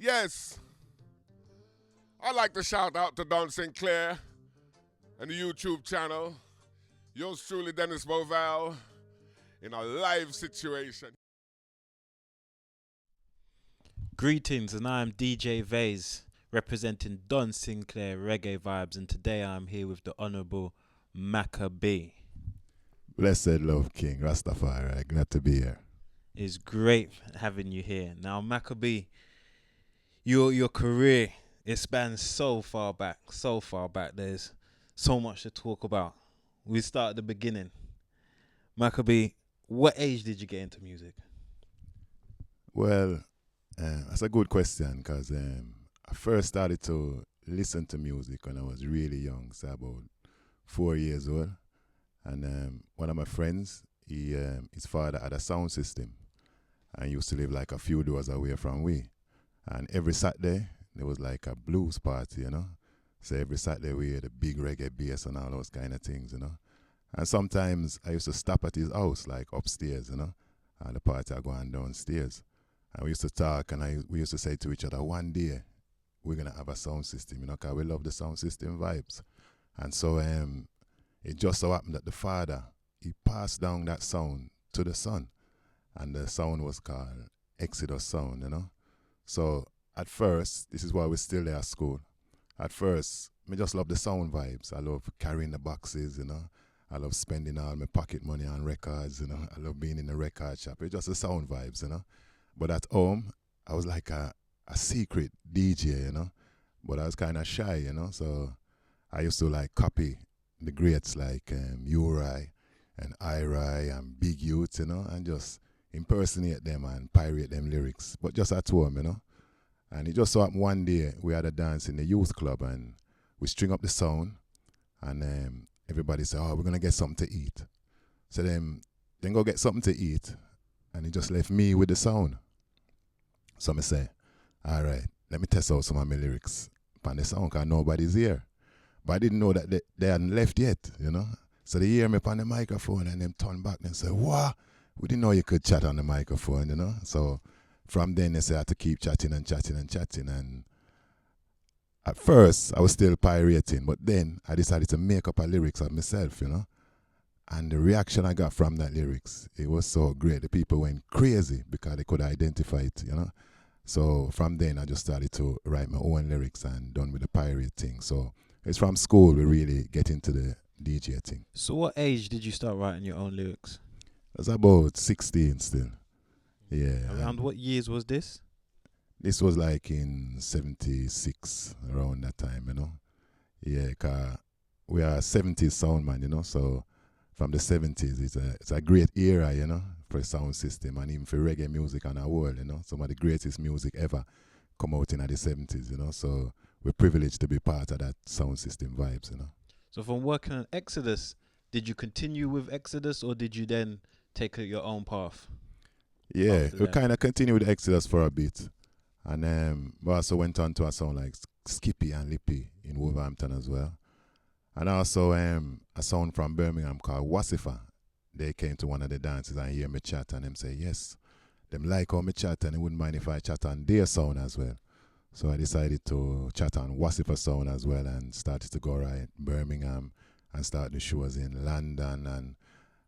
Yes, I'd like to shout out to Don Sinclair and the YouTube channel. Yours truly, Dennis Boval, in a live situation. Greetings, and I'm DJ Vase, representing Don Sinclair Reggae Vibes, and today I'm here with the Honourable Macka B. Blessed love King Rastafarian, glad to be here. It's great having you here. Now, Macka B, your career, it spans so far back. There's so much to talk about. We start at the beginning. Macka B, what age did you get into music? Well, that's a good question because I first started to listen to music when I was really young, so about 4 years old. And one of my friends, his father had a sound system and used to live like a few doors away from we. And every Saturday, there was like a blues party, you know. So every Saturday we had a big reggae bass and all those kind of things, you know. And sometimes I used to stop at his house, like upstairs, you know, and the party are going downstairs. And we used to talk and we used to say to each other, one day we're going to have a sound system, you know, because we love the sound system vibes. And so it just so happened that the father, he passed down that sound to the son. And the sound was called Exodus Sound, you know. So at first, this is why we're still there at school. At first, I just love the sound vibes. I love carrying the boxes, you know. I love spending all my pocket money on records, you know. I love being in the record shop. It's just the sound vibes, you know. But at home, I was like a secret DJ, you know. But I was kind of shy, you know. So I used to like copy the greats like Uri and Iri and Big Youth, you know, and just impersonate them and pirate them lyrics. But just at home, you know. And it just so happened one day we had a dance in the youth club and we string up the sound and everybody said, oh, we're going to get something to eat. So then go get something to eat and he just left me with the sound. So I say, all right, let me test out some of my lyrics on the sound because nobody's here. But I didn't know that they hadn't left yet, you know. So they hear me on the microphone and them turn back and say, what? We didn't know you could chat on the microphone, you know. So from then they said I had to keep chatting. And at first I was still pirating, but then I decided to make up a lyrics of myself, you know. And the reaction I got from that lyrics, it was so great. The people went crazy because they could identify it, you know. So from then I just started to write my own lyrics and done with the pirate thing. So it's from school we really get into the DJ thing. So what age did you start writing your own lyrics? I was about 16 still. Yeah. Around what years was this? This was like in 76, around that time, you know. Yeah, because we are 70s sound man, you know, so from the 70s, it's a great era, you know, for sound system and even for reggae music on our world, you know. Some of the greatest music ever come out in the 70s, you know, so we're privileged to be part of that sound system vibes, you know. So from working on Exodus, did you continue with Exodus or did you then take your own path? Yeah, we kind of continued Exodus for a bit. And we also went on to a song like Skippy and Lippy in Wolverhampton as well. And also a song from Birmingham called Wasifa. They came to one of the dances and hear me chat and them say, yes, them like how me chat and they wouldn't mind if I chat on their sound as well. So I decided to chat on Wasifa sound as well and started to go right Birmingham and start the shows in London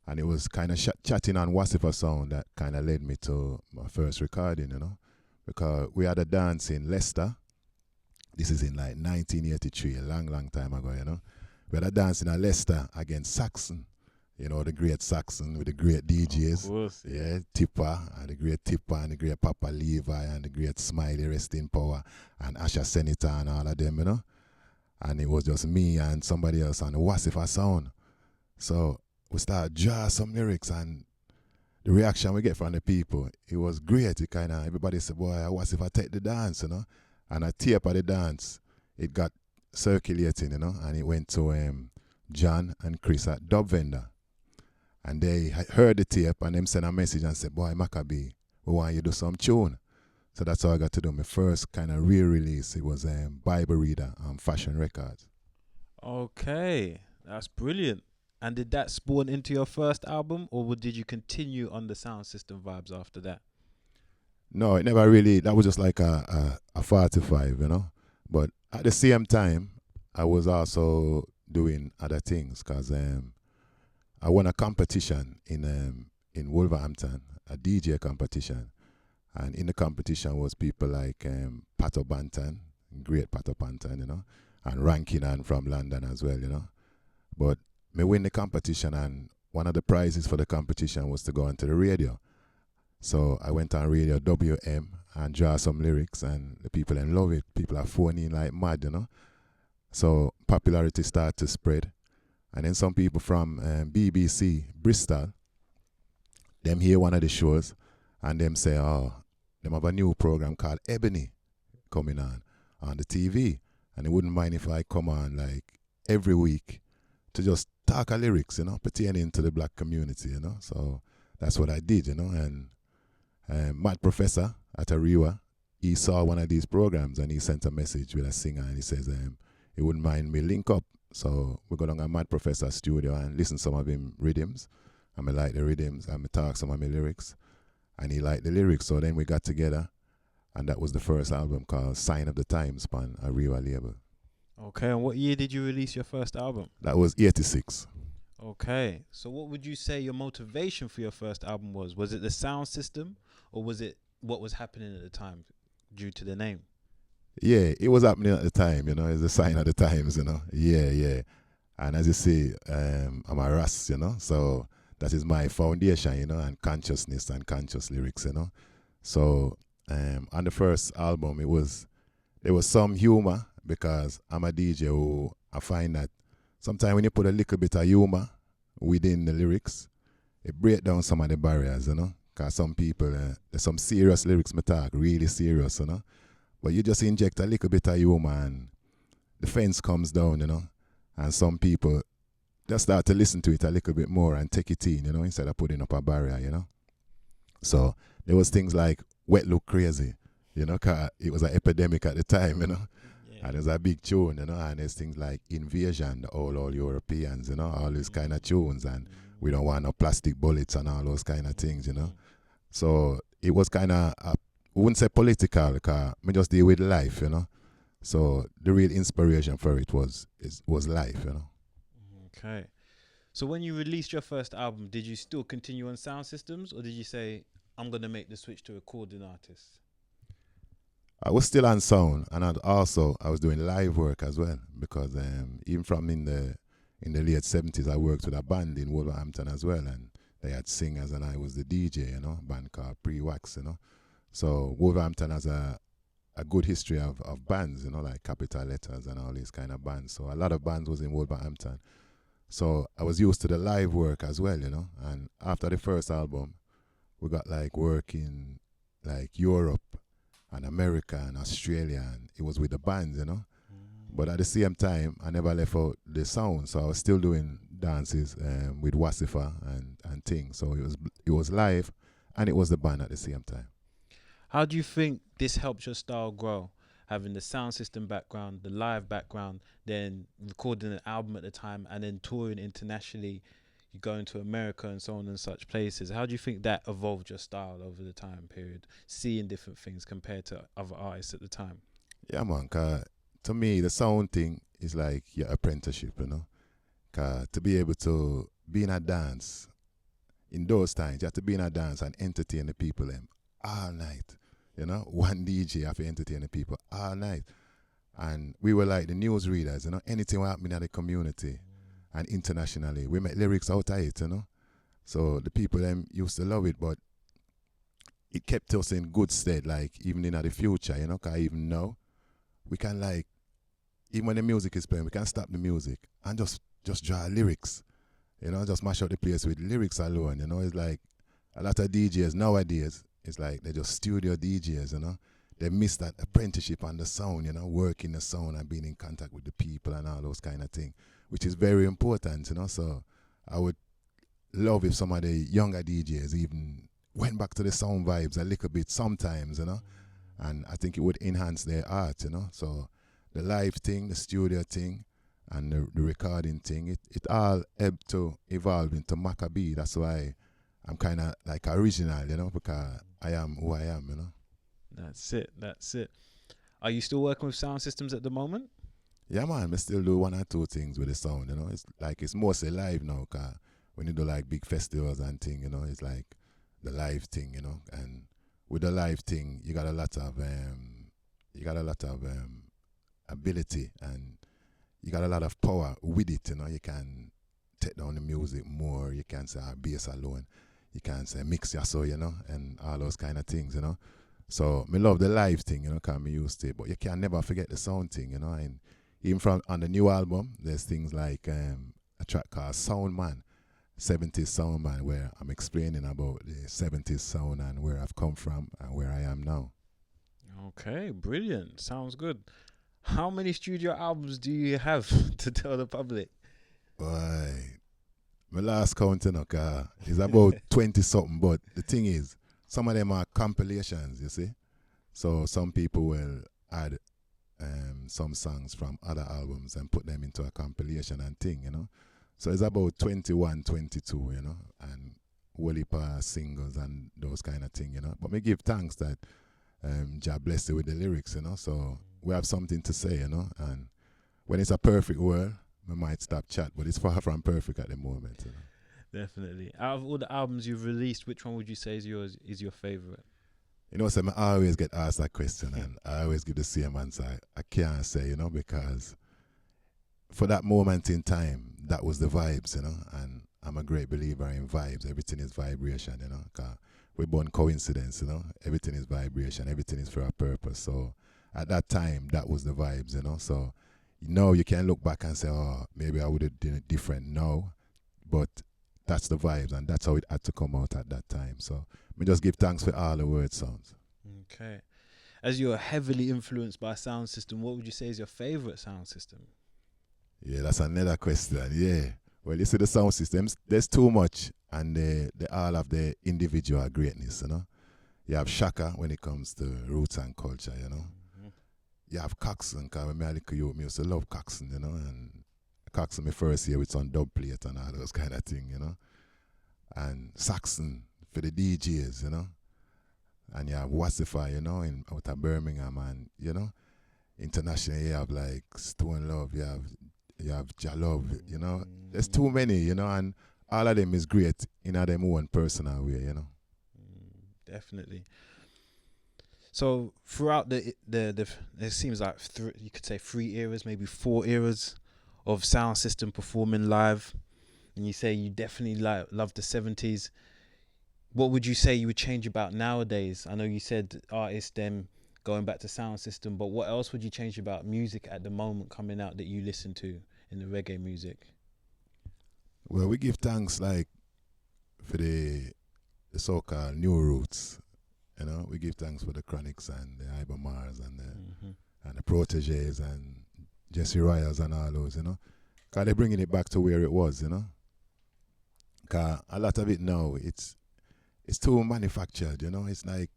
and it was kind of chatting on Wasifa sound that kind of led me to my first recording, you know, because we had a dance in Leicester. This is in like 1983, a long time ago, you know. We had a dance in Leicester against Saxon, you know, the great Saxon with the great DJs. Of course. Yeah, Tipper, and the great Tipper, and the great Papa Levi, and the great Smiley, Rest in Power, and Asha Senator, and all of them, you know. And it was just me and somebody else on the Wasifa sound. So we started draw some lyrics, and the reaction we get from the people, it was great. It kind of, everybody said, boy, Wasifa take the dance, you know. And a tape of the dance, it got circulating, you know, and it went to John and Chris at Dub Vendor. And they heard the tape and them sent a message and said, boy, Macka B, we want you to do some tune. So that's how I got to do my first kind of re-release. It was Bible Reader on Fashion Records. Okay, that's brilliant. And did that spawn into your first album or did you continue on the sound system vibes after that? No, it never really. That was just like a 45, you know. But at the same time, I was also doing other things because I won a competition in Wolverhampton, a DJ competition, and in the competition was people like Pato Banton, great Pato Banton, you know, and Rankin and from London as well, you know. But me win the competition, and one of the prizes for the competition was to go onto the radio. So I went on radio WM and draw some lyrics, and the people then love it. People are phoning like mad, you know. So popularity started to spread. And then some people from BBC, Bristol, them hear one of the shows, and them say, oh, them have a new program called Ebony coming on the TV. And they wouldn't mind if I come on like every week to just talk a lyrics, you know, pertaining to the black community, you know. So that's what I did, you know. And Matt Professor at Ariwa, he saw one of these programs and he sent a message with a singer, and he says he wouldn't mind me link up. So we go down to Matt Professor studio and listen some of him rhythms. And I like the rhythms, and I talk some of my lyrics, and he liked the lyrics. So then we got together, and that was the first album called Sign of the Times on Ariwa label. Okay, and what year did you release your first album? That was 86. Okay, so what would you say your motivation for your first album was? Was it the sound system, or was it what was happening at the time due to the name? Yeah, it was happening at the time, you know. It's a sign of the times, you know. Yeah. And as you see, I'm a Ras, you know. So that is my foundation, you know, and consciousness and conscious lyrics, you know. So on the first album, there was some humor because I'm a DJ who I find that sometimes when you put a little bit of humor within the lyrics, it breaks down some of the barriers, you know. Because some people, there's some serious lyrics me talk, really serious, you know. But you just inject a little bit of humor and the fence comes down, you know. And some people just start to listen to it a little bit more and take it in, you know, instead of putting up a barrier, you know. So there was things like Wet Look Crazy, you know, because it was an epidemic at the time, you know. Yeah. And it was a big tune, you know, and there's things like Invasion, all Europeans, you know, all these kind of tunes, and we don't want no plastic bullets and all those kind of things, you know. So it was kind of, I wouldn't say political, because I just deal with life, you know. So the real inspiration for it was life, you know. Okay. So when you released your first album, did you still continue on sound systems, or did you say, I'm going to make the switch to recording artists? I was still on sound, and I was doing live work as well, because even from in the late 70s, I worked with a band in Wolverhampton as well, and they had singers and I was the DJ, you know, band called Pre-Wax, you know. So Wolverhampton has a good history of bands, you know, like Capital Letters and all these kind of bands. So a lot of bands was in Wolverhampton. So I was used to the live work as well, you know. And after the first album, we got like work in like Europe and America and Australia, and it was with the bands, you know. But at the same time, I never left out the sound, so I was still doing dances with Wasifa and things. So it was live, and it was the band at the same time. How do you think this helped your style grow? Having the sound system background, the live background, then recording an album at the time, and then touring internationally, you going to America and so on and such places. How do you think that evolved your style over the time period, seeing different things compared to other artists at the time? Yeah, man, 'cause to me, the sound thing is like your apprenticeship, you know. 'Cause to be able to be in a dance, in those times, you have to be in a dance and entertain the people all night. You know, one DJ have to entertain the people all night. And we were like the news readers, you know, anything was happening in the community and internationally. We make lyrics out of it, you know. So the people them used to love it, but it kept us in good stead, like even in the future, you know, 'cause even now, we can like, even when the music is playing, we can stop the music and just draw lyrics, you know, just mash up the place with lyrics alone, you know. It's like a lot of DJs nowadays, it's like they're just studio DJs, you know. They miss that apprenticeship on the sound, you know, working the sound and being in contact with the people and all those kind of things, which is very important, you know. So I would love if some of the younger DJs even went back to the sound vibes a little bit sometimes, you know. And I think it would enhance their art, you know. So the live thing, the studio thing, and the recording thing, it all helped to evolve into Macka B. That's why I'm kind of like original, you know, because I am who I am, you know. That's it. That's it. Are you still working with sound systems at the moment? Yeah, man, I still do one or two things with the sound, you know. It's like it's mostly live now, cause when you do like big festivals and thing, you know, it's like the live thing, you know. And with the live thing, you got a lot of ability, and you got a lot of power with it, you know. You can take down the music more. You can say bass alone. You can say mix your soul, you know, and all those kind of things, you know. So me love the live thing, you know, cause me used to it. But you can never forget the sound thing, you know. And even from on the new album, there's things like a track called Sound Man, 70s Sound Man, where I'm explaining about the 70s sound and where I've come from and where I am now. Okay, brilliant. Sounds good. How many studio albums do you have to tell the public? Boy, my last count, you know, is about 20 something. But the thing is, some of them are compilations, you see. So some people will add some songs from other albums and put them into a compilation and thing, you know. So it's about 21, 22, you know, and whole heap of singles and those kind of thing, you know. But me give thanks that Jah blessed it with the lyrics, you know. So we have something to say, you know. And when it's a perfect world, we might stop chat, but it's far from perfect at the moment, you know. Definitely. Out of all the albums you've released, which one would you say is your favorite? You know, so I always get asked that question, and I always give the same answer. I can't say, you know, because for that moment in time, that was the vibes, you know, and I'm a great believer in vibes. Everything is vibration, you know, because we're born coincidence, you know. Everything is vibration. Everything is for a purpose. So at that time, that was the vibes, you know. So, you know, you can look back and say, oh, maybe I would have done it different now, but that's the vibes, and that's how it had to come out at that time. So me just give thanks for all the word sounds. Okay. As you're heavily influenced by sound system, what would you say is your favorite sound system? Yeah, that's another question. Yeah. Well, you see the sound systems, there's too much, and they all have their individual greatness, you know. You have Shaka when it comes to roots and culture, you know. Mm-hmm. You have Coxon, because when I look at you, I used to love Coxon, you know, and Coxon, my first year with some dub plate and all those kind of things, you know. And Saxon for the DJs, you know. And you have Wasifa, you know, out of Birmingham, and, you know, internationally you have like Stone Love, you have Jah Love, you know. There's too many, you know, and all of them is great in their own personal way, you know. Definitely. So throughout the it seems like you could say 3 eras, maybe 4 eras of sound system performing live, and you say you definitely love the 70s. What would you say you would change about nowadays? I know you said artists them going back to sound system, but what else would you change about music at the moment coming out that you listen to in the reggae music? Well, we give thanks like for the so-called new roots, you know. We give thanks for the Chronics and the Ibamars and the Proteges and Jesse Royals and all those, you know. Because they're bringing it back to where it was, you know. Because a lot of it now, it's too manufactured, you know. It's like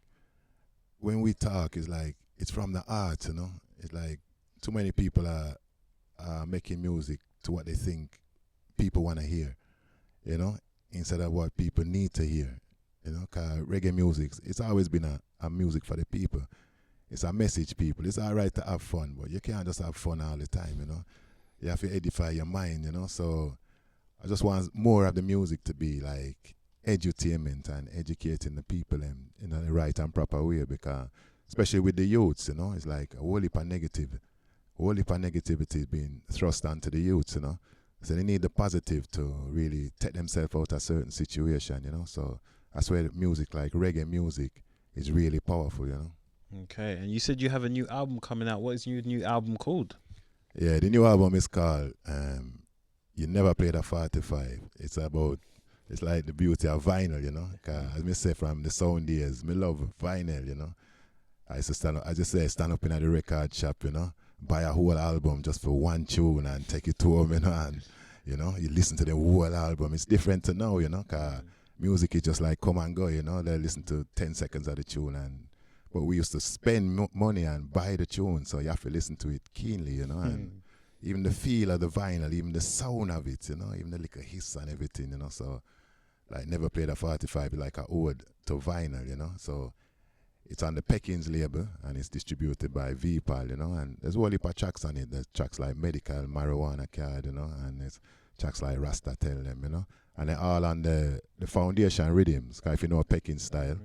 when we talk, it's like it's from the art, you know. It's like too many people are making music to what they think people want to hear, you know, instead of what people need to hear, you know. Because reggae music, it's always been a music for the people. It's a message, people. It's all right to have fun, but you can't just have fun all the time, you know. You have to edify your mind, you know. So I just want more of the music to be like edutainment and educating the people in the right and proper way, because especially with the youths, you know, it's like a whole heap of negativity is being thrust onto the youths, you know. So they need the positive to really take themselves out of a certain situation, you know. So that's where music like reggae music is really powerful, you know. Okay, and you said you have a new album coming out. What is your new album called? Yeah, the new album is called You Never Played a 45. It's like the beauty of vinyl, you know. Cause as me say from the sound days, me love vinyl, you know. I used to stand up in the record shop, you know, buy a whole album just for one tune and take it to home, you know, and, you know, you listen to the whole album. It's different to now, you know, cause music is just like come and go, you know. They listen to 10 seconds of the tune, but we used to spend money and buy the tune, so you have to listen to it keenly, you know, and even the feel of the vinyl, even the sound of it, you know, even the little hiss and everything, you know. So like Never Played a 45 like a ode to vinyl, you know. So it's on the Peckins label and it's distributed by VPAL, you know, and there's a whole heap of tracks on it. There's tracks like Medical, Marijuana Card, you know, and there's tracks like Rasta Tell Them, you know, and they're all on the foundation rhythms. Cause if you know Peckins style,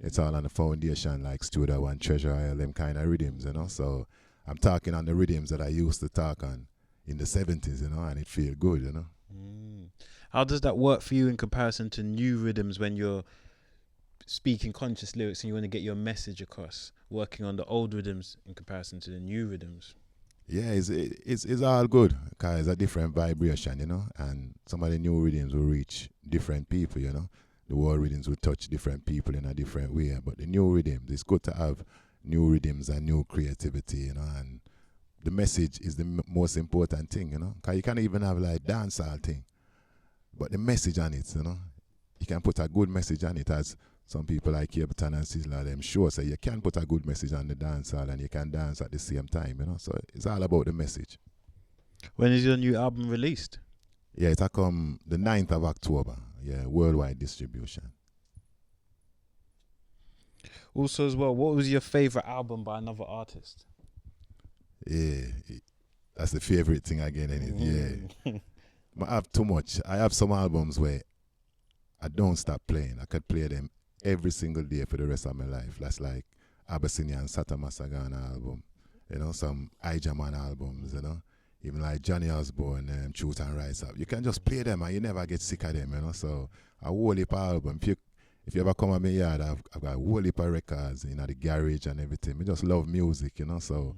it's all on the foundation like Studio One, Treasure Isle, them kind of rhythms, you know. So I'm talking on the rhythms that I used to talk on in the 70s, you know, and it feel good, you know. How does that work for you in comparison to new rhythms when you're speaking conscious lyrics and you want to get your message across, working on the old rhythms in comparison to the new rhythms? Yeah, it's all good because it's a different vibration, you know, and some of the new rhythms will reach different people, you know. The old rhythms will touch different people in a different way, but the new rhythms, it's good to have new rhythms and new creativity, you know, and the message is the most important thing, you know, because you can't even have like dancehall thing, but the message on it, you know, you can put a good message on it, as some people like Capleton and Sizzler, them sure say you can put a good message on the dance hall and you can dance at the same time, you know. So it's all about the message. When is your new album released? Yeah, it'll come the 9th of October. Yeah, worldwide distribution. Also as well, what was your favourite album by another artist? Yeah, that's the favorite thing again, ain't it? Yeah. I have too much. I have some albums where I don't stop playing. I could play them every single day for the rest of my life. That's like Abyssinian Sata Masagana album, you know, some Ijaman albums, you know, even like Johnny Osborne, Truth and Rise Up. You can just play them and you never get sick of them, you know. So a whole heap of album. If you ever come at my yard, I've got a whole heap of records in the garage and everything. I just love music, you know. So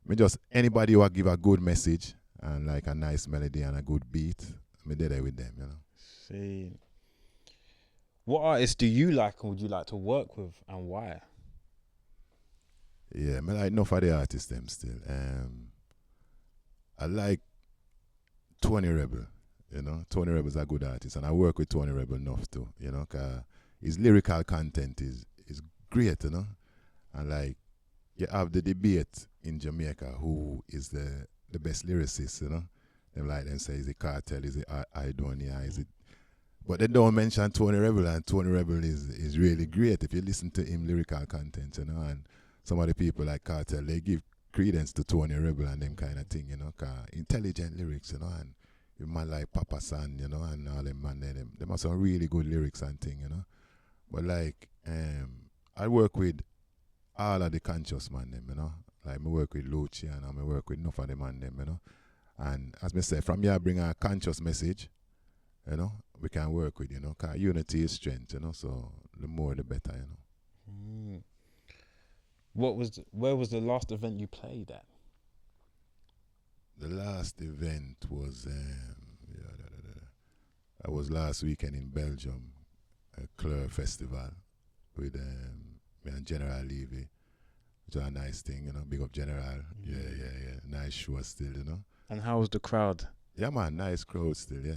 me just anybody who give a good message and like a nice melody and a good beat, me did it with them, you know. See. What artists do you like and would you like to work with, and why? Yeah, I like enough of the artists them still. I like Tony Rebel, you know. Tony Rebel's a good artist, and I work with Tony Rebel enough too, you know, because his lyrical content is great, you know. And like, you have the debate in Jamaica who is the best lyricist, you know. Them like them say, is it Cartel, is it Idonia, is it. But they don't mention Tony Rebel, and Tony Rebel is really great if you listen to him lyrical content, you know. And some of the people like Cartel, they give credence to Tony Rebel and them kind of thing, you know, cause intelligent lyrics, you know, and a man like Papa San, you know, and all them man, them have some really good lyrics and thing, you know. But like, I work with all of the conscious man, them, you know. Like, I work with Lucian and I work with enough of them and them, you know. And as I say, from here I bring a conscious message, you know, we can work with, you know, because unity is strength, you know, so the more the better, you know. Where was the last event you played at? The last event was, I was last weekend in Belgium, a Clare Festival with me and General Levy, which was a nice thing, you know, big up General. Yeah. Nice show still, you know. And how was the crowd? Yeah, man, nice crowd still. Yeah.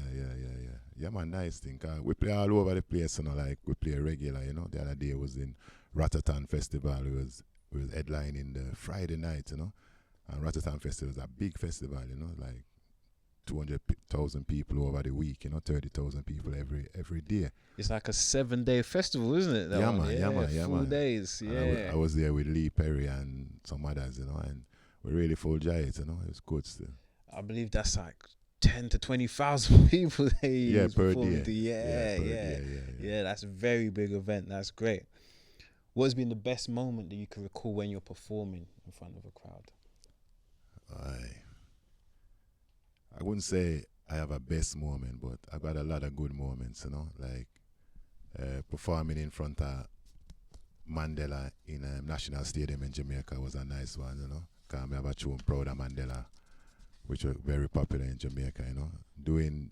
Yeah, man, nice thing. We play all over the place, you know, like we play regular, you know. The other day was in Rotterdam Festival. We was headlining the Friday night, you know. And Rotterdam Festival is a big festival, you know, like 200,000 people over the week, you know, 30,000 people every day. It's like a 7-day festival, isn't it? Yeah, man. Full days, yeah. I was there with Lee Perry and some others, you know, and we really full giants, you know. It was good still. I believe that's like 10 to 20,000 people there. Per day. Yeah, that's a very big event. That's great. What has been the best moment that you can recall when you're performing in front of a crowd? I wouldn't say I have a best moment, but I've got a lot of good moments, you know, like performing in front of Mandela in National Stadium in Jamaica was a nice one, you know, because I have a tune Proud of Mandela, which was very popular in Jamaica, you know. Doing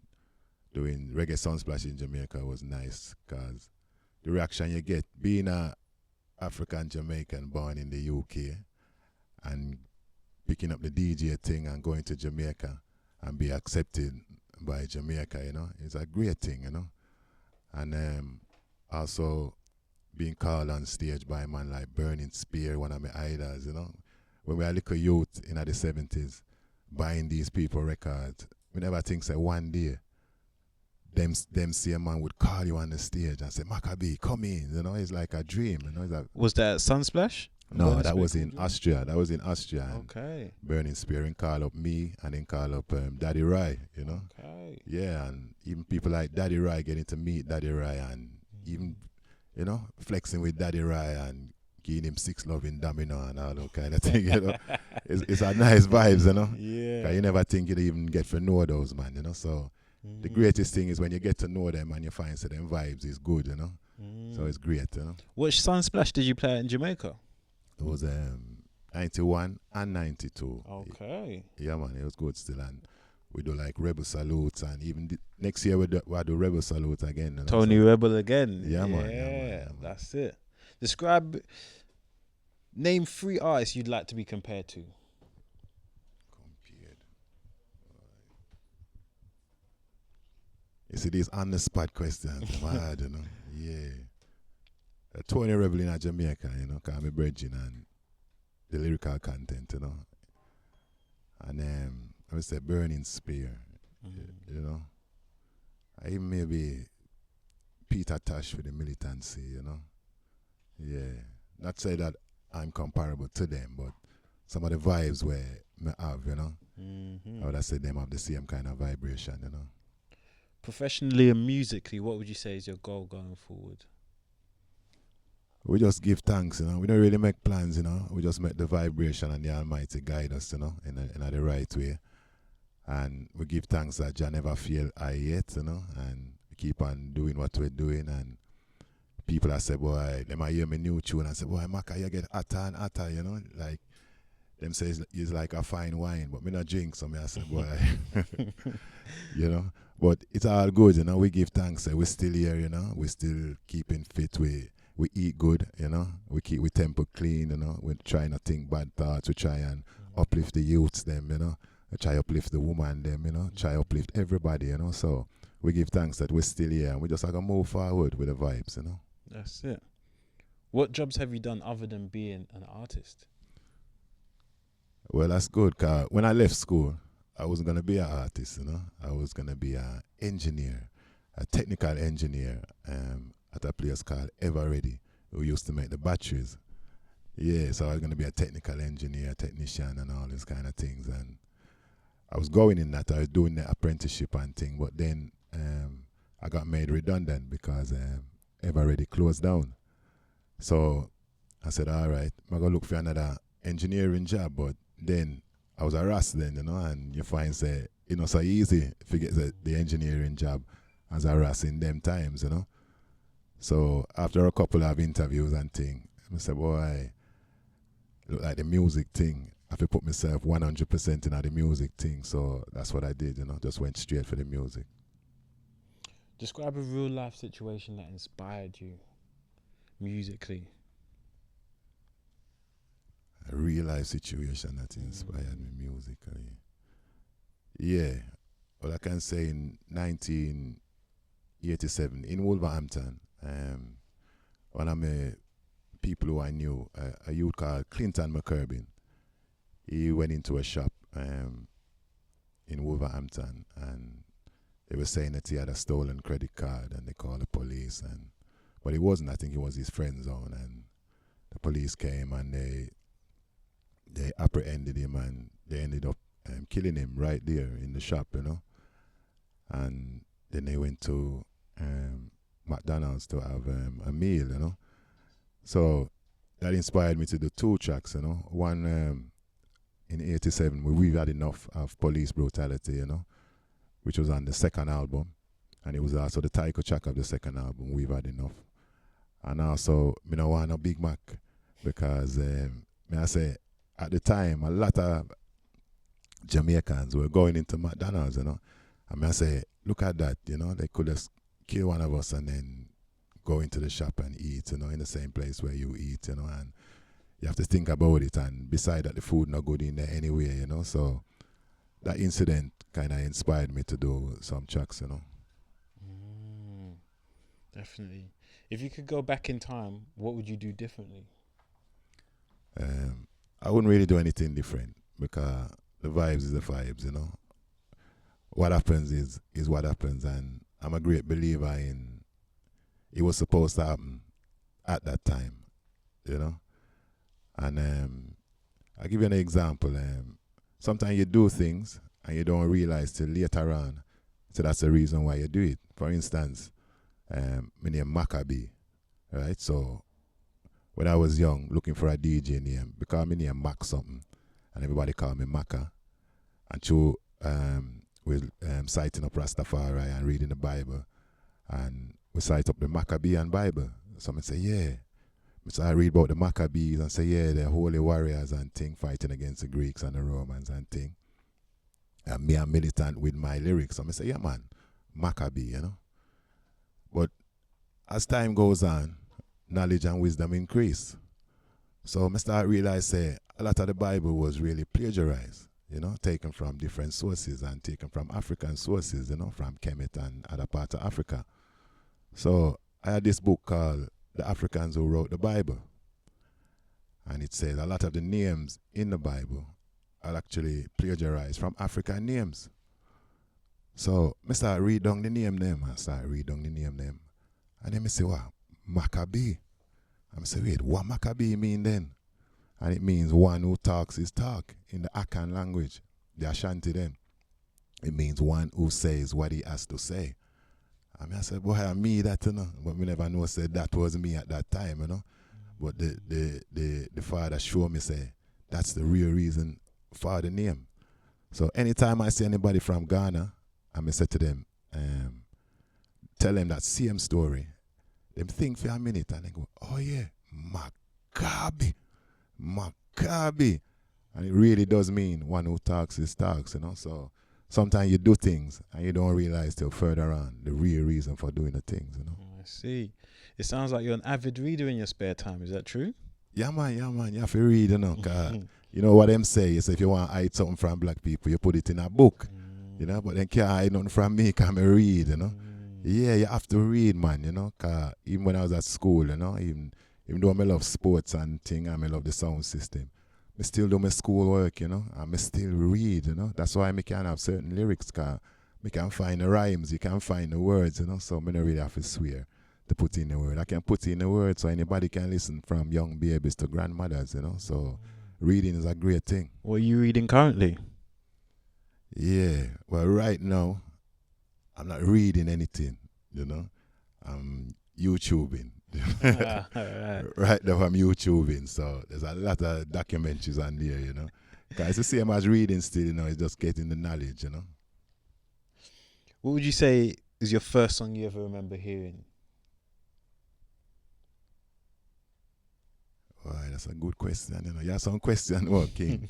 Reggae Sunsplash in Jamaica was nice because the reaction you get being a African Jamaican born in the UK and picking up the DJ thing and going to Jamaica and be accepted by Jamaica, you know, it's a great thing, you know. And also being called on stage by a man like Burning Spear, one of my idols, you know. When we were a little youth in the 70s, buying these people records, we never think say one day them same man would call you on the stage and say, Macka B, come in. You know, it's like a dream. You know, it's like, Was that Sunsplash? no, Burning that was Spear in called you? Austria. That was in Austria. And Okay. Burning Spear and call up me and then call up Daddy Rai, you know. Okay. Yeah, and even people like Daddy Rai getting to meet Daddy Rai and even, you know, flexing with Daddy Rai and giving him 6 loving domino and all that kind of thing, you know. It's a nice vibes, you know. Yeah. 'Cause you never think you'd even get to know those, man, you know. So the greatest thing is when you get to know them and you find that them vibes is good, you know. So it's great, you know. Which Sunsplash did you play at in Jamaica? It was 91 and 92. Okay. Yeah, man, it was good still. And we do like Rebel Salutes, and even next year we'll do Rebel Salutes again. You know, Tony so. Rebel again. Yeah, man, yeah, man, yeah, man. That's it. Name 3 artists you'd like to be compared to. Compared. You see, these on the spot questions, mad, you know. Yeah. Tony Rebel in Jamaica, you know, because I'm a virgin and the lyrical content, you know. And I would say Burning Spear, you know. I even maybe Peter Tosh for the militancy, you know. Yeah. Not say that I'm comparable to them, but some of the vibes where I have, you know. I would say them have the same kind of vibration, you know. Professionally and musically, what would you say is your goal going forward? We just give thanks, you know. We don't really make plans, you know. We just make the vibration and the Almighty guide us, you know, in the right way. And we give thanks that Jah never fail I yet, you know, and we keep on doing what we're doing. And people that say, boy, they might hear me new tune and say, boy, Macka, you get hotter and hotter, you know. Like, them say it's like a fine wine, but me not drink, so me I say, boy, you know. But it's all good, you know. We give thanks, we're still here, you know. We're still keeping fit, we eat good, you know. We keep we temple clean, you know. We try not think bad thoughts. We try and uplift the youths them, you know. We try uplift the woman them, you know. Try uplift everybody, you know. So we give thanks that we're still here and we just gonna move forward with the vibes, you know. That's it. What jobs have you done other than being an artist? Well, that's good, cause when I left school, I wasn't gonna be an artist, you know. I was gonna be an engineer, a technical engineer. At a place called Ever Ready, who used to make the batteries. Yeah, so I was going to be a technical engineer, technician, and all these kind of things. And I was going in that. I was doing the apprenticeship and thing. But then I got made redundant because Ever Ready closed down. So I said, all right, I'm going to look for another engineering job. But then I was harassed then, you know, and you find, say, you know, so easy to get the engineering job as harassing them times, you know. So after a couple of interviews and thing, I said, boy, look like the music thing. I have to put myself 100% in the music thing. So that's what I did, you know, just went straight for the music. Describe a real life situation that inspired you musically. A real life situation that inspired me musically. Yeah. Well, I can say in 1987 in Wolverhampton, one of my people who I knew, a youth called Clinton McCurbin, he went into a shop in Wolverhampton and they were saying that he had a stolen credit card and they called the police. But it wasn't. I think it was his friend's own. And the police came and they apprehended him and they ended up killing him right there in the shop, you know. And then they went to McDonald's to have a meal, you know. So that inspired me to do 2 tracks, you know. One in 87, We've Had Enough of Police Brutality, you know, which was on the second album. And it was also the title track of the second album, We've Had Enough. And also, me no want a Big Mac because, me I say, at the time, a lot of Jamaicans were going into McDonald's, you know. And me I say, look at that, you know, they could have kill one of us and then go into the shop and eat, you know, in the same place where you eat, you know, and you have to think about it. And beside that, the food not good in there anyway, you know. So that incident kind of inspired me to do some tracks, you know. Definitely. If you could go back in time, what would you do differently? I wouldn't really do anything different because the vibes is the vibes, you know. What happens is what happens, and I'm a great believer in it was supposed to happen at that time, you know. And I'll give you an example. Sometimes you do things and you don't realize till later on. So that's the reason why you do it. For instance, my name Macka B, right? So when I was young, looking for a DJ name, because my name Mac something, and everybody called me Macka. And through with citing up Rastafari and reading the Bible, and we cite up the Maccabean Bible. Someone say, yeah. So I read about the Maccabees and say, yeah, they're holy warriors and thing fighting against the Greeks and the Romans and thing. And me, I'm militant with my lyrics. So I say, yeah, man, Macka B, you know. But as time goes on, knowledge and wisdom increase. So I start realize, say, a lot of the Bible was really plagiarized, you know, taken from different sources and taken from African sources, you know, from Kemet and other parts of Africa. So I had this book called The Africans Who Wrote the Bible. And it says a lot of the names in the Bible are actually plagiarized from African names. So I start read down the name them. And then I say, what? Macka B. I say, wait, what Macka B mean then? And it means one who talks his talk in the Akan language, the Ashanti then. It means one who says what he has to say. I said, boy, I me that, you know. But we never know said that was me at that time, you know. But the father showed me, say, that's the real reason for the name. So anytime I see anybody from Ghana, I say to them, tell them that same story. Them think for a minute and they go, oh yeah, Macka B. And it really does mean one who talks his talks, you know. So sometimes you do things and you don't realize till further on the real reason for doing the things, you know. I see. It sounds like you're an avid reader in your spare time. Is that true? Yeah, man. You have to read, you know. You know what them say is if you want to hide something from black people, you put it in a book, you know. But then can't hide nothing from me because I read, you know. Yeah, you have to read, man, you know. Cause even when I was at school, you know, even though I love sports and thing, I love the sound system, I still do my school work, you know, and I still read, you know. That's why I can have certain lyrics, cause I can find the rhymes, you can find the words, you know, so I don't really have to swear to put in the word. I can put in the word so anybody can listen from young babies to grandmothers, you know, so reading is a great thing. What are you reading currently? Yeah, well, right now, I'm not reading anything, you know. I'm YouTubing. Right now I'm YouTubing, so there's a lot of documentaries on there, you know. Cause it's the same as reading still, you know, it's just getting the knowledge, you know. What would you say is your first song you ever remember hearing? Well, that's a good question, you know. You have some question, well, King.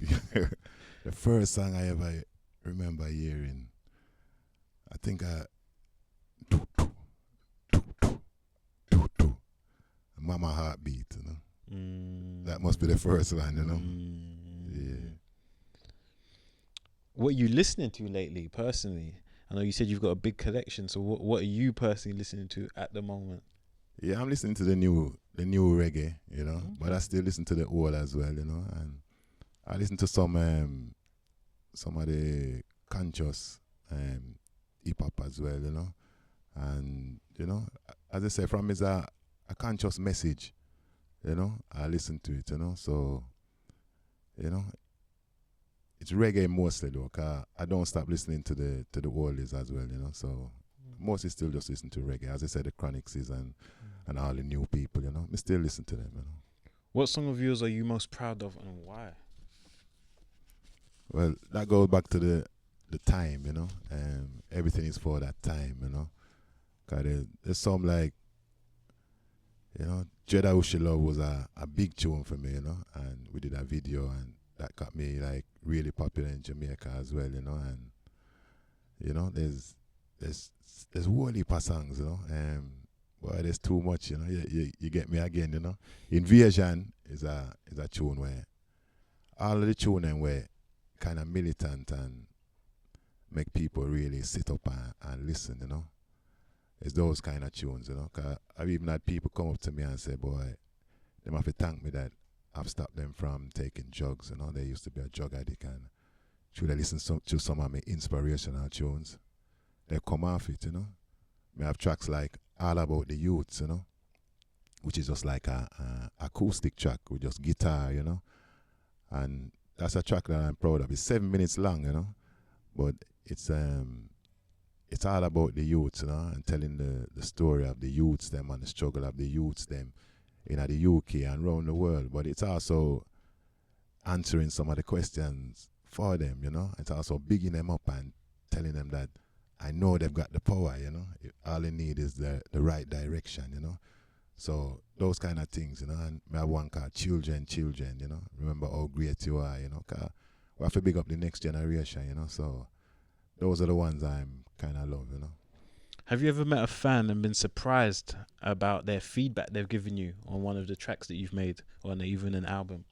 The first song I ever remember hearing, I think Mama Heartbeat, you know. That must be the first one, you know. Yeah. What are you listening to lately, personally? I know you said you've got a big collection, so what are you personally listening to at the moment? Yeah, I'm listening to the new reggae, you know, but I still listen to the old as well, you know, and I listen to some of the conscious hip hop as well, you know, and you know, as I say, from is a conscious message, you know, I listen to it, you know, so you know, it's reggae mostly though, cause I don't stop listening to the oldies as well, you know, so mostly still just listen to reggae. As I said, the Chronics and all the new people, you know, I still listen to them, you know. What song of yours are you most proud of and why? Well, that goes back to the time, you know. Everything is for that time, you know. Cause there's some like, you know, Jah Wasifa was a big tune for me, you know, and we did a video and that got me like really popular in Jamaica as well, you know, and you know, there's whole heap of songs, you know, boy, there's too much, you know. You get me again, you know. Invasion is a tune where all of the tunes were kind of militant and make people really sit up and listen, you know. It's those kind of tunes, you know. Cause I've even had people come up to me and say, boy, they have to thank me that I've stopped them from taking drugs, you know. They used to be a drug addict and should I listen to some of my inspirational tunes, they come off it, you know. We have tracks like All About the Youths, which is just like a acoustic track with just guitar, and that's a track that I'm proud of. It's 7 minutes long, but it's all about the youths, and telling the story of the youths them and the struggle of the youths them in the UK and around the world. But it's also answering some of the questions for them, It's also bigging them up and telling them that I know they've got the power, All they need is the right direction, So those kind of things, and I have one called Children, Remember how great you are, 'cause we have to big up the next generation, So those are the ones I'm kind of love, Have you ever met a fan and been surprised about their feedback they've given you on one of the tracks that you've made, or even an album?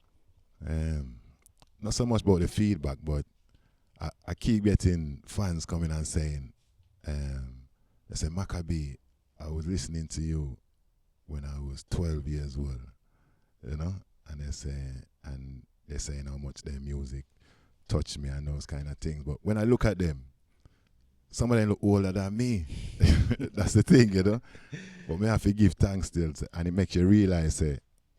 Not so much about the feedback, but I keep getting fans coming and saying, they say, Macka B, I was listening to you when I was 12 years old, and they're saying how much their music touched me and those kind of things. But when I look at them, some of them look older than me. That's the thing, But me have to give thanks still, and it makes you realize,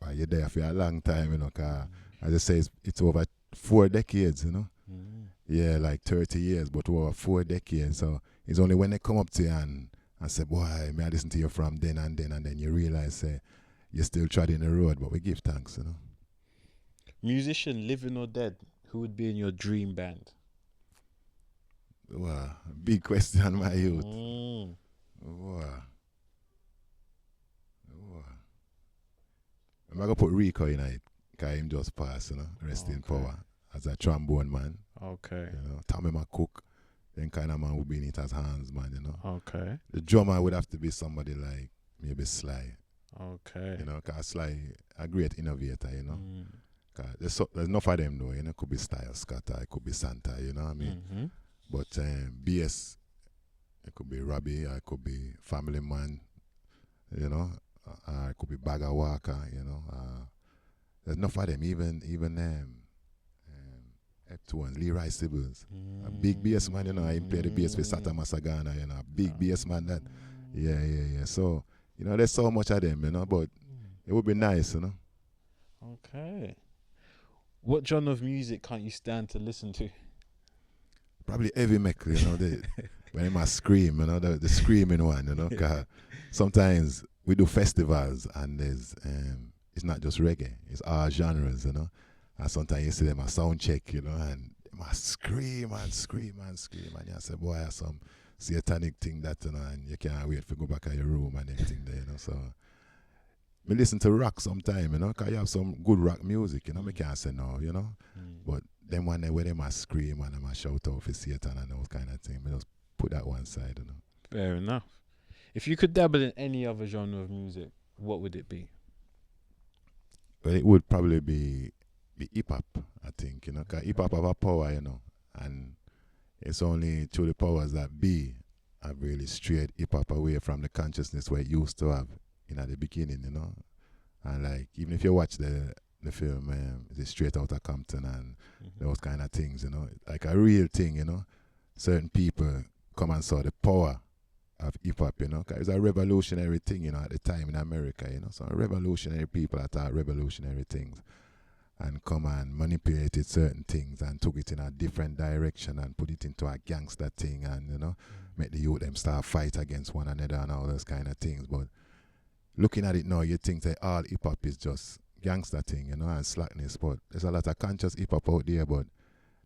well, you're there for a long time, 'cause as I say, it's over 4 decades, Yeah, like 30 years, but over 4 decades. So it's only when they come up to you and say, boy, may I listen to you from then, and then you realize, you're still treading the road, but we give thanks, Musician, living or dead, who would be in your dream band? Wow, big question, my youth. Wow. I'm going to put Rico in it, because him just passed, rest in power, as a trombone man. Okay. Tommy McCook, then kind of man would be in it as hands man, Okay. The drummer would have to be somebody like maybe Sly. Okay. Because Sly, a great innovator, Cause there's enough of them though, It could be Style Scatter, it could be Santa, you know what I mean? Mm-hmm. But BS, it could be Robbie, or it could be Family Man, or it could be Bagger Walker, there's enough of them, even F2 Leroy Sibbles, a big bass man, he played the bass for Sata Masagana, a big bass man that, yeah. So, there's so much of them, but it would be nice, Okay. What genre of music can't you stand to listen to? Probably heavy metal, when they must scream, the screaming one, 'cause sometimes we do festivals and there's, it's not just reggae, it's all genres, And sometimes you see them a sound check, and they must scream and you say, boy, that's some satanic thing that, and you can't wait to go back to your room and everything there, So, me listen to rock sometime, because you have some good rock music, me can't say no, But them one day where they must scream and they must shout out for Satan and those kind of things, me just put that one side, Fair enough. If you could dabble in any other genre of music, what would it be? Well, it would probably be hip hop, I think, because hip hop have a power, and it's only through the powers that be have really strayed hip hop away from the consciousness where it used to have at the beginning, And like, even if you watch the film, it's Straight Outta Compton and those kind of things, like a real thing, certain people come and saw the power of hip hop, because it's a revolutionary thing, at the time in America, So revolutionary people that thought revolutionary things and come and manipulated certain things and took it in a different direction and put it into a gangster thing and, make the youth them start fight against one another and all those kind of things. But looking at it now, you think that all hip hop is just gangster thing, and slackness. But there's a lot of conscious hip hop out there, but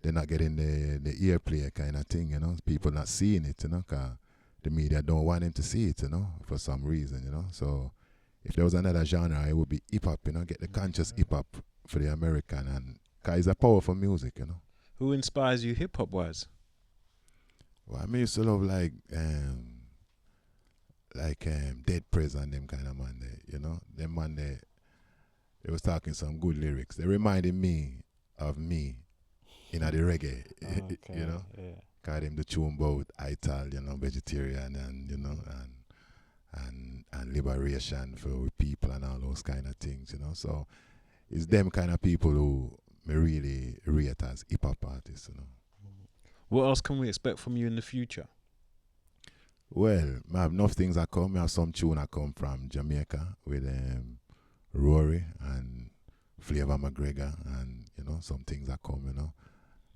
they're not getting the airplay kind of thing, People not seeing it, because the media don't want them to see it, for some reason, So if there was another genre, it would be hip hop, get the conscious hip hop for the American, and because it's a powerful music, Who inspires you hip hop wise? Well, I used to love like Dead Prez and them kind of man there, Them man there, they was talking some good lyrics. They reminded me of me in the reggae, Okay, Yeah. Called him the tune about Ital, vegetarian and, and liberation for people and all those kind of things, So it's them kind of people who me really rate as hip hop artists, What else can we expect from you in the future? Well, I have enough things that come. I have some tune that come from Jamaica with Rory and Flavor McGregor, and some things that come,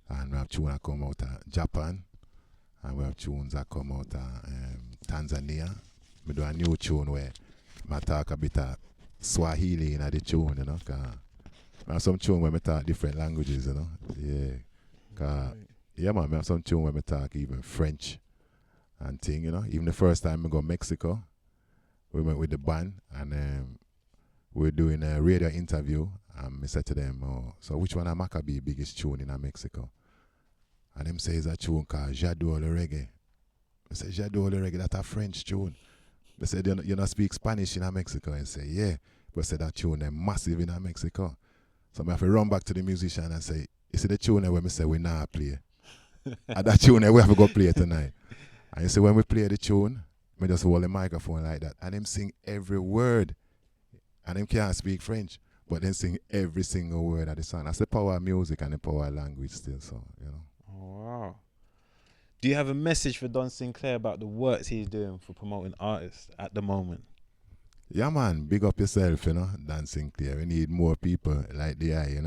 And we have tune that come out of Japan, and we have tunes that come out of Tanzania. We do a new tune where I talk a bit of Swahili in the tune, 'cause I have some tune where I talk different languages, Yeah. 'Cause, yeah, man, I have some tune where I talk even French and thing, Even the first time I go to Mexico, we went with the band, and we were doing a radio interview, and I said to them, so which one of Macka B biggest tune in Mexico? And them say it's a tune called J'adore le Reggae. I said, J'adore le Reggae, that's a French tune. They said, you not speak Spanish in Mexico? I say, yeah. But I said, that tune is massive in Mexico. So I have to run back to the musician and say, you see the tune where I say we not play? And that tune we have to go play tonight. And you see when we play the tune, I just hold the microphone like that. And them sing every word. And them can't speak French. But then sing every single word of the song. That's the power of music and the power of language still. So, Oh, wow. Do you have a message for Don Sinclair about the works he's doing for promoting artists at the moment? Yeah, man. Big up yourself, Don Sinclair. We need more people like the eye,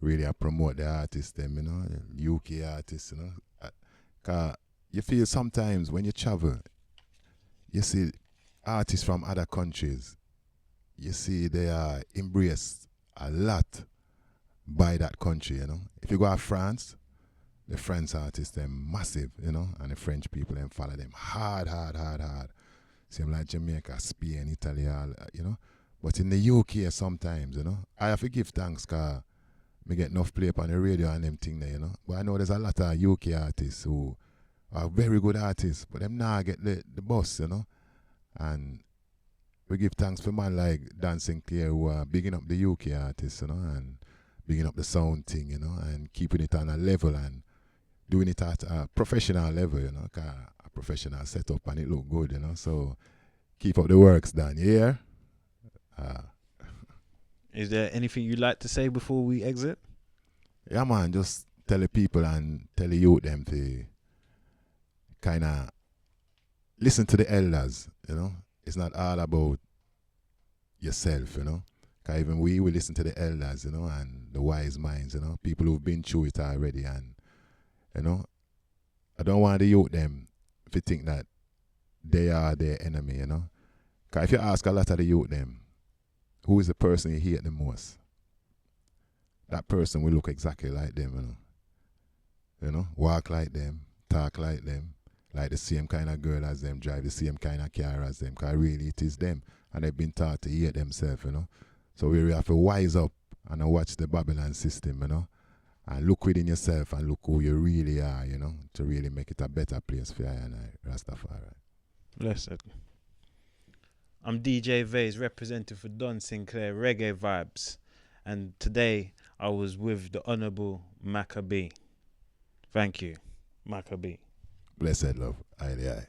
Really promote the artists, them, UK artists, Because you feel sometimes when you travel, you see artists from other countries, you see they are embraced a lot by that country, If you go to France, the French artists, they're massive, and the French people, them follow them hard. Same like Jamaica, Spain, Italy, all, But in the UK sometimes, I have to give thanks because I get enough play up on the radio and them thing there, But I know there's a lot of UK artists who are very good artists, but them now get the bus, And we give thanks for man like Dan Sinclair who are bigging up the UK artists, and bigging up the sound thing, and keeping it on a level and doing it at a professional level, 'cause a professional setup and it look good, So keep up the works, Dan. You hear? Is there anything you'd like to say before we exit? Yeah, man. Just tell the people and tell the youth them to kind of listen to the elders, It's not all about yourself, 'Cause even we listen to the elders, and the wise minds, People who've been through it already, and I don't want the youth them to think that they are their enemy, Because if you ask a lot of the youth them, who is the person you hate the most? That person will look exactly like them, Walk like them, talk like them, like the same kind of girl as them, drive the same kind of car as them, because really it is them. And they've been taught to hate themselves, So we have to wise up and watch the Babylon system, And look within yourself and look who you really are, to really make it a better place for you and Rastafari. Blessed. I'm DJ Vase, representing for Don Sinclair Reggae Vibes. And today I was with the Honourable Macka B. Thank you, Macka B. Blessed love. Aye, aye.